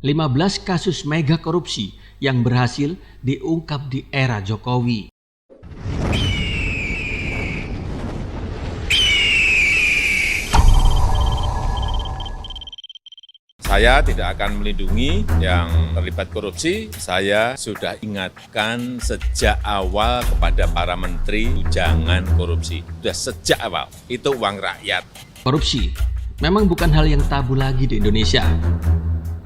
15 kasus mega korupsi yang berhasil diungkap di era Jokowi. Saya tidak akan melindungi yang terlibat korupsi. Saya sudah ingatkan sejak awal kepada para menteri, jangan korupsi. Sudah sejak awal, itu uang rakyat. Korupsi memang bukan hal yang tabu lagi di Indonesia.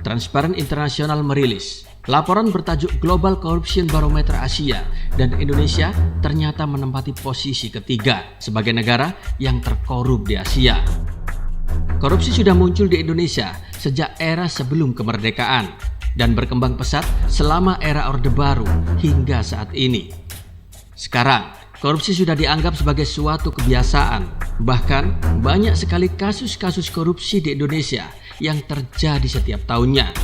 Transparan International merilis laporan bertajuk Global Corruption Barometer Asia, dan Indonesia ternyata menempati posisi ketiga sebagai negara yang terkorup di Asia. Korupsi sudah muncul di Indonesia sejak era sebelum kemerdekaan dan berkembang pesat selama era Orde Baru hingga saat ini. Sekarang, korupsi sudah dianggap sebagai suatu kebiasaan. Bahkan, banyak sekali kasus-kasus korupsi di Indonesia yang terjadi setiap tahunnya.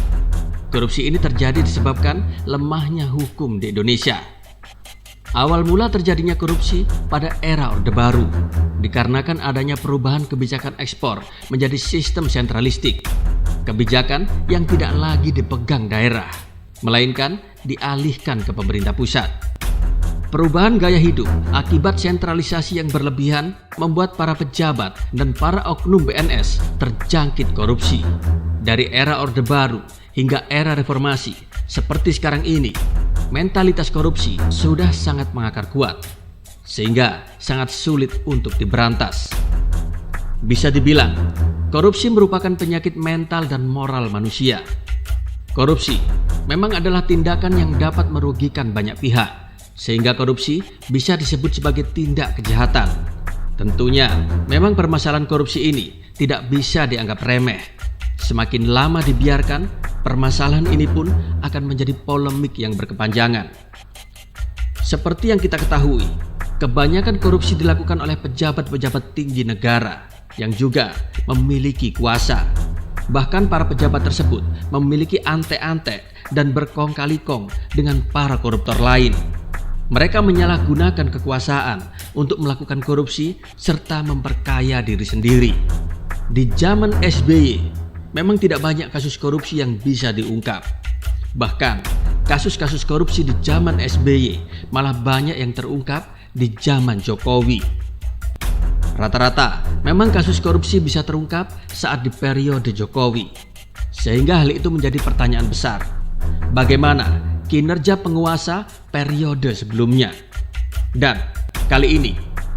Korupsi ini terjadi disebabkan lemahnya hukum di Indonesia. Awal mula terjadinya korupsi pada era Orde Baru dikarenakan adanya perubahan kebijakan ekspor menjadi sistem sentralistik. Kebijakan yang tidak lagi dipegang daerah, melainkan dialihkan ke pemerintah pusat. Perubahan gaya hidup akibat sentralisasi yang berlebihan membuat para pejabat dan para oknum BNS terjangkit korupsi. Dari era Orde Baru hingga era reformasi seperti sekarang ini, mentalitas korupsi sudah sangat mengakar kuat, sehingga sangat sulit untuk diberantas. Bisa dibilang, korupsi merupakan penyakit mental dan moral manusia. Korupsi memang adalah tindakan yang dapat merugikan banyak pihak, sehingga korupsi bisa disebut sebagai tindak kejahatan. Tentunya, memang permasalahan korupsi ini tidak bisa dianggap remeh. Semakin lama dibiarkan, permasalahan ini pun akan menjadi polemik yang berkepanjangan. Seperti yang kita ketahui, kebanyakan korupsi dilakukan oleh pejabat-pejabat tinggi negara yang juga memiliki kuasa. Bahkan para pejabat tersebut memiliki ante-ante dan berkong kali kong dengan para koruptor lain. Mereka menyalahgunakan kekuasaan untuk melakukan korupsi serta memperkaya diri sendiri. Di zaman SBY, memang tidak banyak kasus korupsi yang bisa diungkap. Bahkan, kasus-kasus korupsi di zaman SBY malah banyak yang terungkap di zaman Jokowi. Rata-rata, memang kasus korupsi bisa terungkap saat di periode Jokowi. Sehingga hal itu menjadi pertanyaan besar. Bagaimana kinerja penguasa periode sebelumnya? Dan kali ini,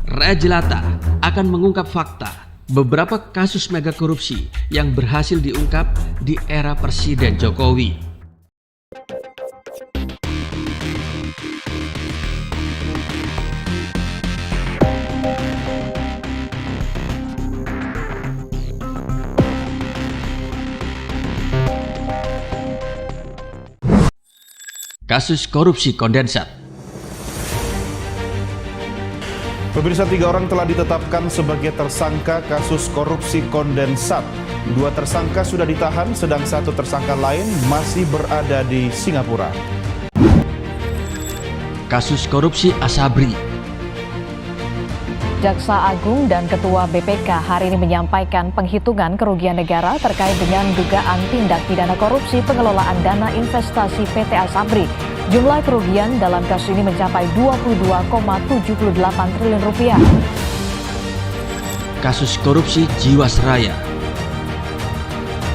Rea Jelata akan mengungkap fakta beberapa kasus mega korupsi yang berhasil diungkap di era Presiden Jokowi. Kasus korupsi kondensat. Pemirsa, 3 orang telah ditetapkan sebagai tersangka kasus korupsi kondensat. 2 tersangka sudah ditahan, sedang 1 tersangka lain masih berada di Singapura. Kasus korupsi Asabri. Jaksa Agung dan Ketua BPK hari ini menyampaikan penghitungan kerugian negara terkait dengan dugaan tindak pidana korupsi pengelolaan dana investasi PT Asabri. Jumlah kerugian dalam kasus ini mencapai 22,78 triliun rupiah. Kasus korupsi Jiwasraya.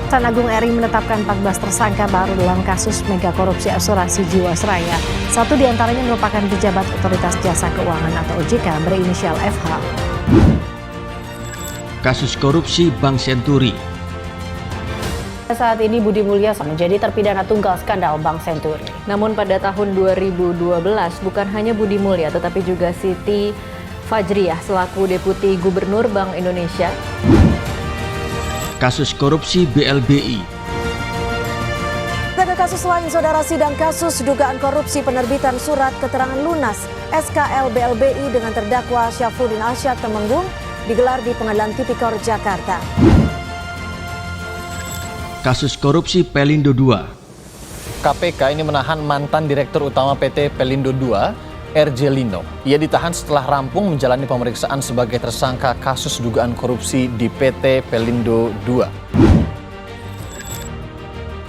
Jaksa Agung RI menetapkan 14 tersangka baru dalam kasus mega korupsi asuransi Jiwasraya. 1 diantaranya merupakan pejabat Otoritas Jasa Keuangan atau OJK berinisial FH. Kasus korupsi Bank Senturi. Saat ini Budi Mulya menjadi terpidana tunggal skandal Bank Senturi. Namun pada tahun 2012 bukan hanya Budi Mulya tetapi juga Siti Fajriah selaku Deputi Gubernur Bank Indonesia. Kasus korupsi BLBI. Pada kasus lain, saudara, sidang kasus dugaan korupsi penerbitan surat keterangan lunas SKL BLBI dengan terdakwa Syafruddin Arsyad Temenggung digelar di Pengadilan Tipikor Jakarta. Kasus korupsi Pelindo II. KPK ini menahan mantan Direktur Utama PT Pelindo II, RJ Lino. Ia ditahan setelah rampung menjalani pemeriksaan sebagai tersangka kasus dugaan korupsi di PT Pelindo II.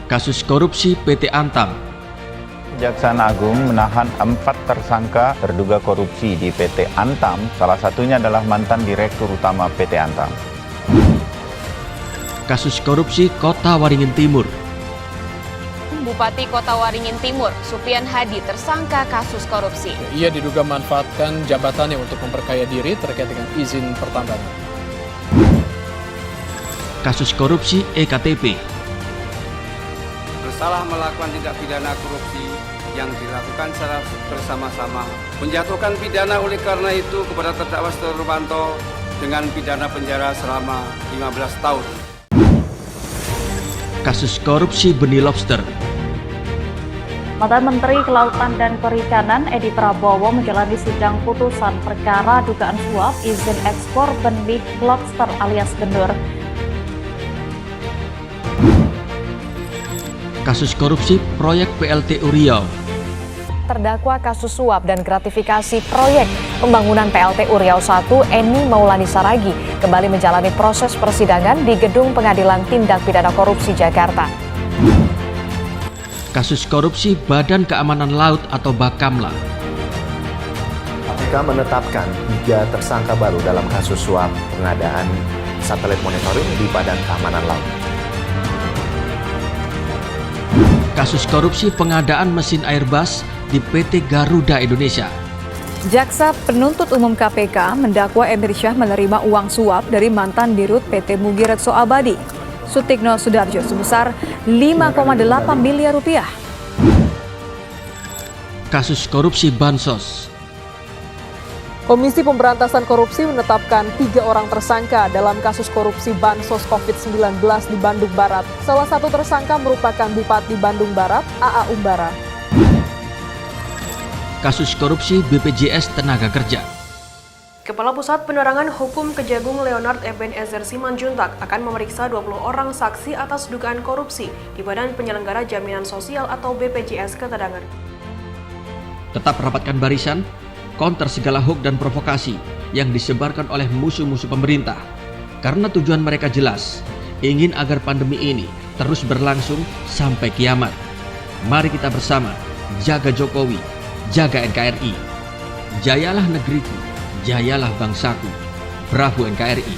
Kasus korupsi PT Antam. Kejaksaan Agung menahan 4 tersangka terduga korupsi di PT Antam, salah satunya adalah mantan Direktur Utama PT Antam. Kasus korupsi Kota Waringin Timur. Bupati Kota Waringin Timur, Supian Hadi, tersangka kasus korupsi. Ia diduga memanfaatkan jabatannya untuk memperkaya diri terkait dengan izin pertambangan. Kasus korupsi EKTP. Bersalah melakukan tindak pidana korupsi yang dilakukan secara bersama-sama, menjatuhkan pidana oleh karena itu kepada terdakwa Setia Novanto dengan pidana penjara selama 15 tahun. Kasus korupsi benih lobster. Mantan Menteri Kelautan dan Perikanan Edi Prabowo menjalani sidang putusan perkara dugaan suap izin ekspor benih lobster alias benur. Kasus korupsi proyek PLTU Riau. Terdakwa kasus suap dan gratifikasi proyek pembangunan PLTU Riau 1 Eni Maulani Saragi kembali menjalani proses persidangan di Gedung Pengadilan Tindak Pidana Korupsi Jakarta. Kasus korupsi Badan Keamanan Laut atau Bakamla. KPK menetapkan 3 tersangka baru dalam kasus suap pengadaan satelit monitoring di Badan Keamanan Laut. Kasus korupsi pengadaan mesin Airbus di PT Garuda Indonesia. Jaksa Penuntut Umum KPK mendakwa Emir Syah menerima uang suap dari mantan dirut PT Mugi Rekso Abadi, Sutikno Sudarjo, sebesar 5,8 miliar rupiah. Kasus korupsi Bansos. Komisi Pemberantasan Korupsi menetapkan 3 orang tersangka dalam kasus korupsi Bansos COVID-19 di Bandung Barat. Salah satu tersangka merupakan Bupati Bandung Barat, AA Umbara. Kasus korupsi BPJS Tenaga Kerja. Kepala Pusat Penerangan Hukum Kejagung Leonard Ebenezer Simanjuntak akan memeriksa 20 orang saksi atas dugaan korupsi di Badan Penyelenggara Jaminan Sosial atau BPJS Ketenangan. Tetap rapatkan barisan, counter segala hoax dan provokasi yang disebarkan oleh musuh-musuh pemerintah. Karena tujuan mereka jelas, ingin agar pandemi ini terus berlangsung sampai kiamat. Mari kita bersama jaga Jokowi, jaga NKRI. Jayalah negeriku, jayalah bangsaku. Bravo NKRI.